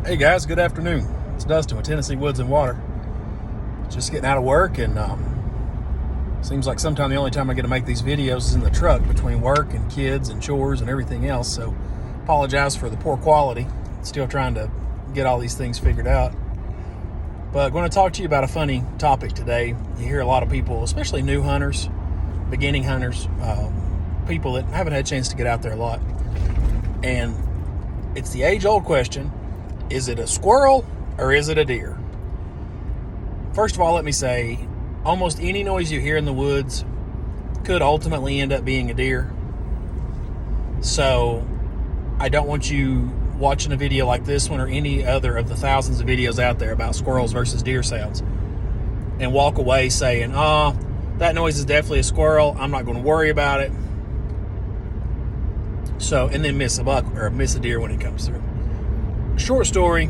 Hey guys, good afternoon. It's Dustin with Tennessee Woods and Water. Just getting out of work, and seems like sometime the only time I get to make these videos is in the truck between work and kids and chores and everything else. So apologize for the poor quality. Still trying to get all these things figured out. But I'm going to talk to you about a funny topic today. You hear a lot of people, especially new hunters, beginning hunters, people that haven't had a chance to get out there a lot. And it's the age-old question: is it a squirrel or is it a deer? First of all, let me say, almost any noise you hear in the woods could ultimately end up being a deer. So I don't want you watching a video like this one or any other of the thousands of videos out there about squirrels versus deer sounds and walk away saying, that noise is definitely a squirrel, I'm not going to worry about it. So, and then miss a buck or miss a deer when it comes through. Short story: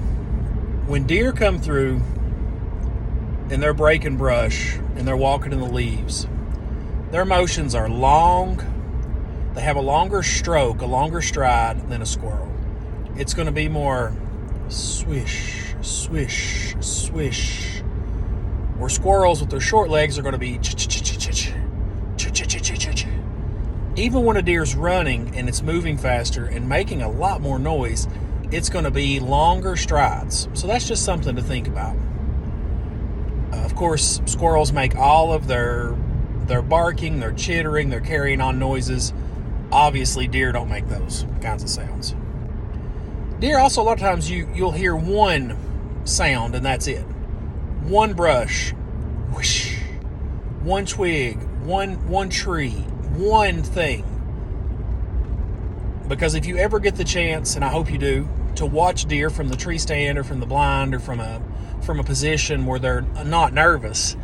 when deer come through and they're breaking brush and they're walking in the leaves, their motions are long. They have a longer stroke, a longer stride than a squirrel. It's going to be more swish, swish, swish. Where squirrels with their short legs are going to be ch-ch-ch-ch-ch, ch-ch-ch-ch-ch. Even when a deer's running and it's moving faster and making a lot more noise, it's going to be longer strides. So that's just something to think about. Of course, squirrels make all of their barking, their chittering, their carrying on noises. Obviously, deer don't make those kinds of sounds. Deer also, a lot of times, you'll hear one sound and that's it. One brush, whoosh, one twig, one tree, one thing. Because if you ever get the chance, and I hope you do, to watch deer from the tree stand or from the blind or from a position where they're not nervous,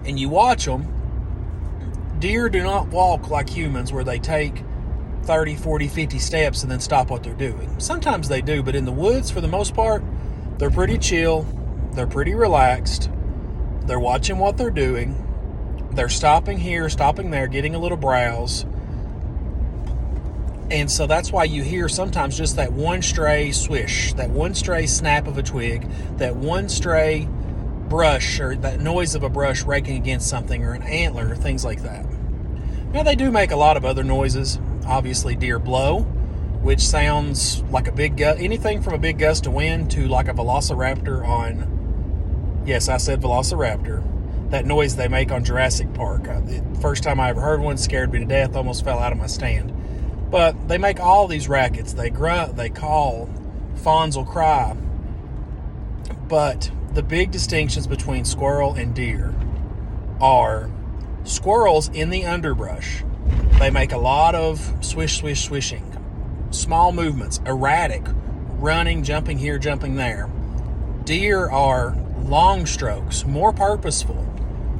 and you watch them, deer do not walk like humans where they take 30, 40, 50 steps and then stop what they're doing. Sometimes they do, but in the woods, for the most part, they're pretty chill, they're pretty relaxed, they're watching what they're doing, they're stopping here, stopping there, getting a little browse. And so that's why you hear sometimes just that one stray swish, that one stray snap of a twig, that one stray brush, or that noise of a brush raking against something, or an antler, or things like that. Now, they do make a lot of other noises. Obviously, deer blow, which sounds like a big gust, anything from a big gust of wind to like a velociraptor on, yes, I said velociraptor, that noise they make on Jurassic Park. The first time I ever heard one scared me to death, almost fell out of my stand. But they make all these rackets. They grunt, they call, fawns will cry. But the big distinctions between squirrel and deer are squirrels in the underbrush. They make a lot of swish, swish, swishing. Small movements, erratic, running, jumping here, jumping there. Deer are long strokes, more purposeful.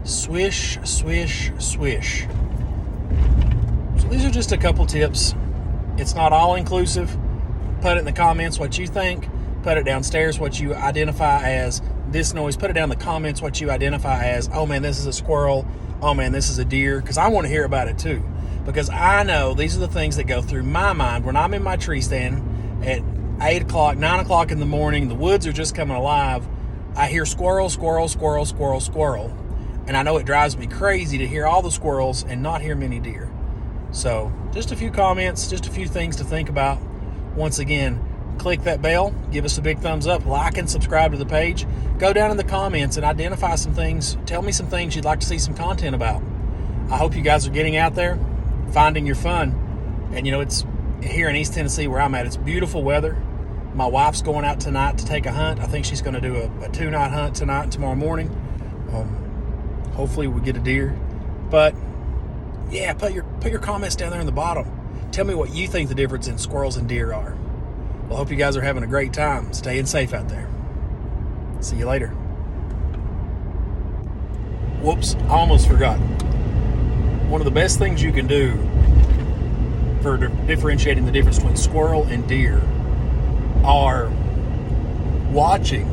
Swish, swish, swish. So these are just a couple tips. It's not all inclusive. Put it in the comments what you think. Put it downstairs what you identify as this noise. Put it down in the comments what you identify as, oh man, this is a squirrel. Oh man, this is a deer. Because I want to hear about it too. Because I know these are the things that go through my mind when I'm in my tree stand at 8 o'clock, 9 o'clock in the morning. The woods are just coming alive. I hear squirrel, squirrel, squirrel, squirrel, squirrel. And I know it drives me crazy to hear all the squirrels and not hear many deer. So just a few comments, just a few things to think about. Once again, click that bell, give us a big thumbs up, like and subscribe to the page. Go down in the comments and identify some things. Tell me some things you'd like to see some content about. I hope you guys are getting out there, finding your fun. And it's here in East Tennessee where I'm at, it's beautiful weather. My wife's going out tonight to take a hunt. I think she's going to do a 2-night hunt tonight and tomorrow morning. Hopefully we get a deer. But yeah, put your comments down there in the bottom. Tell me what you think the difference in squirrels and deer are. Well, I hope you guys are having a great time. Staying safe out there. See you later. Whoops, I almost forgot. One of the best things you can do for differentiating the difference between squirrel and deer are watching.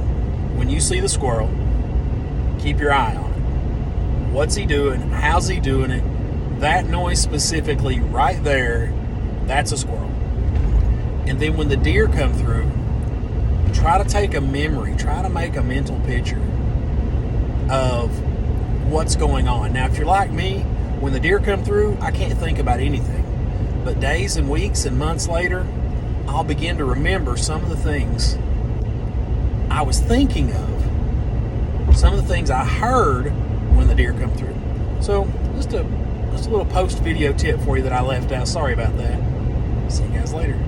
When you see the squirrel, keep your eye on it. What's he doing? How's he doing it? That noise specifically right there, that's a squirrel. And then when the deer come through, try to take a memory, try to make a mental picture of what's going on. Now, if you're like me, when the deer come through, I can't think about anything. But days and weeks and months later, I'll begin to remember some of the things I was thinking of, some of the things I heard when the deer come through. So just a little post video tip for you that I left out. Sorry about that. See you guys later.